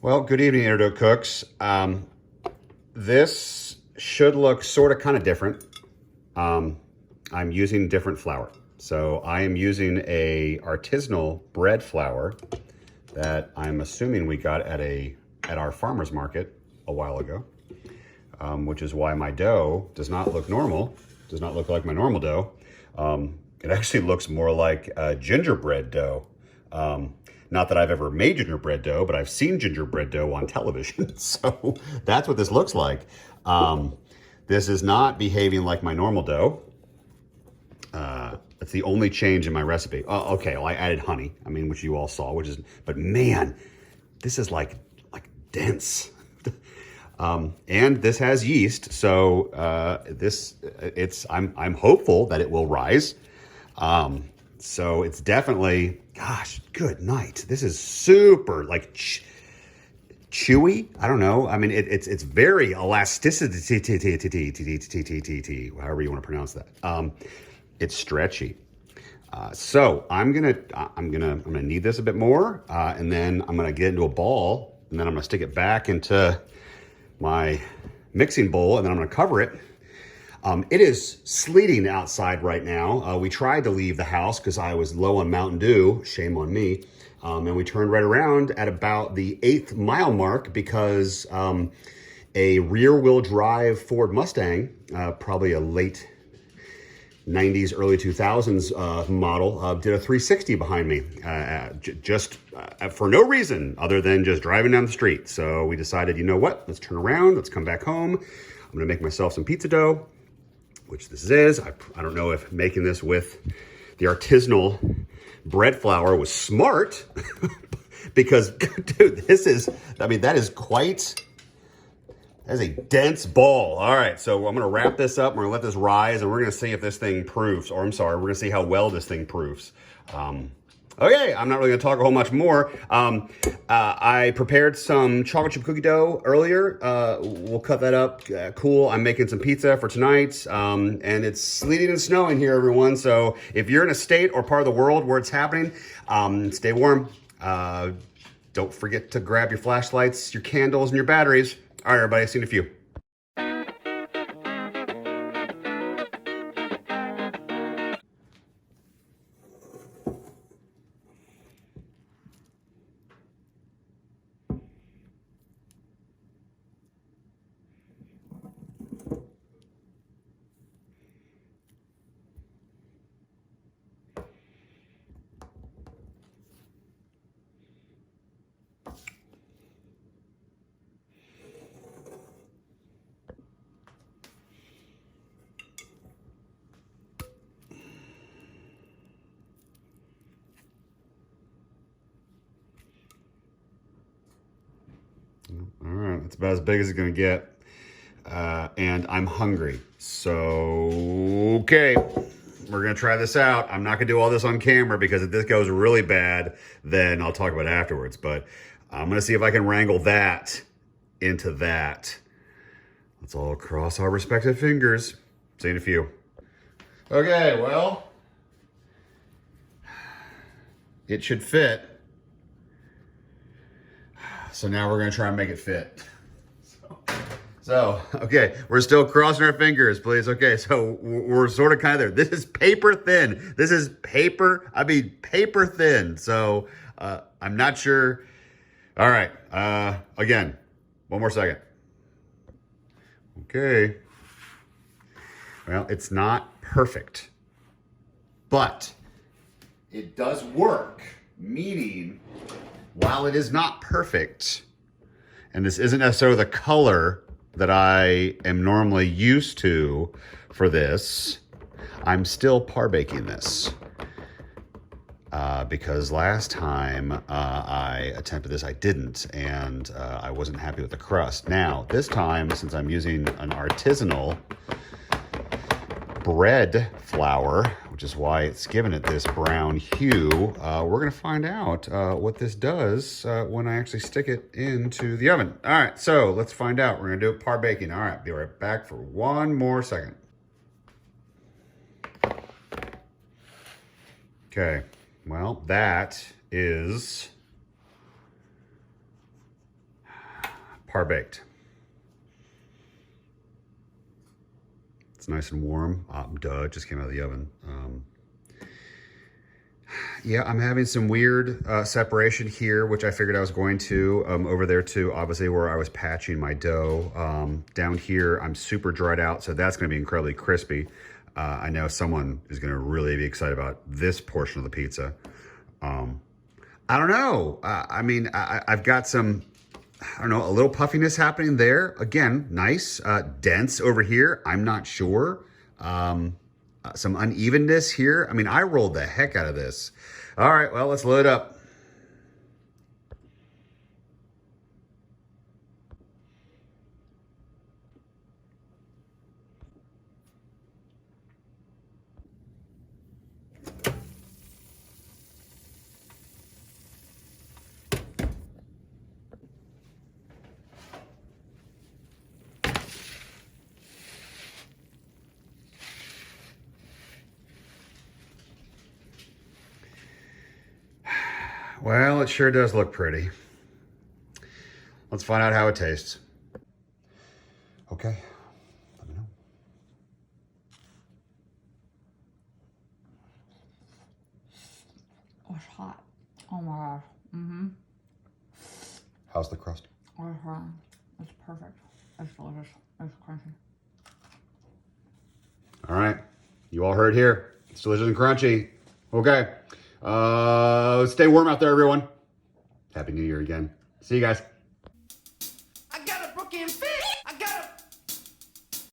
Well, good evening, Doak cooks. This should look sort of kind of different. I'm using different flour. So I am using a artisanal bread flour that I'm assuming we got at our farmer's market a while ago, which is why my dough does not look normal, does not look like my normal dough. It actually looks more like gingerbread dough. Not that I've ever made gingerbread dough, but I've seen gingerbread dough on television. So that's what this looks like. This is not behaving like my normal dough. That's the only change in my recipe. Oh, okay, well, I added honey, which you all saw, but man, this is like dense. And this has yeast, so I'm hopeful that it will rise. So it's definitely, gosh, good night. This is super chewy. I don't know. It's very elasticity, however you want to pronounce that. It's stretchy. So I'm gonna knead this a bit more, and then I'm gonna get into a ball, and then I'm gonna stick it back into my mixing bowl, and then I'm gonna cover it. It is sleeting outside right now. We tried to leave the house because I was low on Mountain Dew, shame on me. And we turned right around at about the 8th mile mark because a rear wheel drive Ford Mustang, probably a late 90s, early 2000s model, did a 360 behind me, just for no reason other than just driving down the street. So we decided, you know what, let's turn around, let's come back home. I'm gonna make myself some pizza dough, which this is. I don't know if making this with the artisanal bread flour was smart because, dude, that is a dense ball. All right, so I'm gonna wrap this up, we're gonna let this rise, and we're gonna see if this thing proofs, or I'm sorry, we're gonna see how well this thing proofs. Okay, I'm not really gonna talk a whole much more. I prepared some chocolate chip cookie dough earlier. We'll cut that up, cool. I'm making some pizza for tonight, and it's sleeting and snowing here, everyone. So if you're in a state or part of the world where it's happening, stay warm. Don't forget to grab your flashlights, your candles, and your batteries. All right, everybody, see you in a few. All right, that's about as big as it's gonna get. And I'm hungry. So, okay, we're gonna try this out. I'm not gonna do all this on camera because if this goes really bad, then I'll talk about it afterwards. But I'm gonna see if I can wrangle that into that. Let's all cross our respective fingers. See you in a few. Okay, well, it should fit. So now we're gonna try and make it fit. So, okay, we're still crossing our fingers, please. Okay, so we're sort of kind of there. This is paper thin. This is paper, paper thin. So, I'm not sure. All right, again, one more second. Okay. Well, it's not perfect, but it does work, meaning while it is not perfect, and this isn't necessarily the color that I am normally used to for this, I'm still par baking this. Because last time I attempted this, I didn't, and I wasn't happy with the crust. Now, this time, since I'm using an artisanal bread flour, which is why it's given it this brown hue, we're gonna find out what this does when I actually stick it into the oven. All right, so let's find out. We're gonna do it par baking. All right, be right back for one more second. Okay, well, that is par baked. It's nice and warm. Duh, it just came out of the oven. Yeah, I'm having some weird separation here, which I figured I was going to. Over there too, obviously, where I was patching my dough. Down here, I'm super dried out, so that's gonna be incredibly crispy. I know someone is gonna really be excited about this portion of the pizza. I don't know. I mean, I've got some, I don't know, a little puffiness happening there. Again, nice, dense over here. I'm not sure. Some unevenness here. I mean, I rolled the heck out of this. All right, well, let's load it up. Well, it sure does look pretty. Let's find out how it tastes. Okay, let me know. It's hot. Oh my gosh. Mm-hmm. How's the crust? It's perfect. It's delicious. It's crunchy. All right, you all heard here. It's delicious and crunchy. Okay, stay warm out there, everyone. Happy New Year again. See you guys.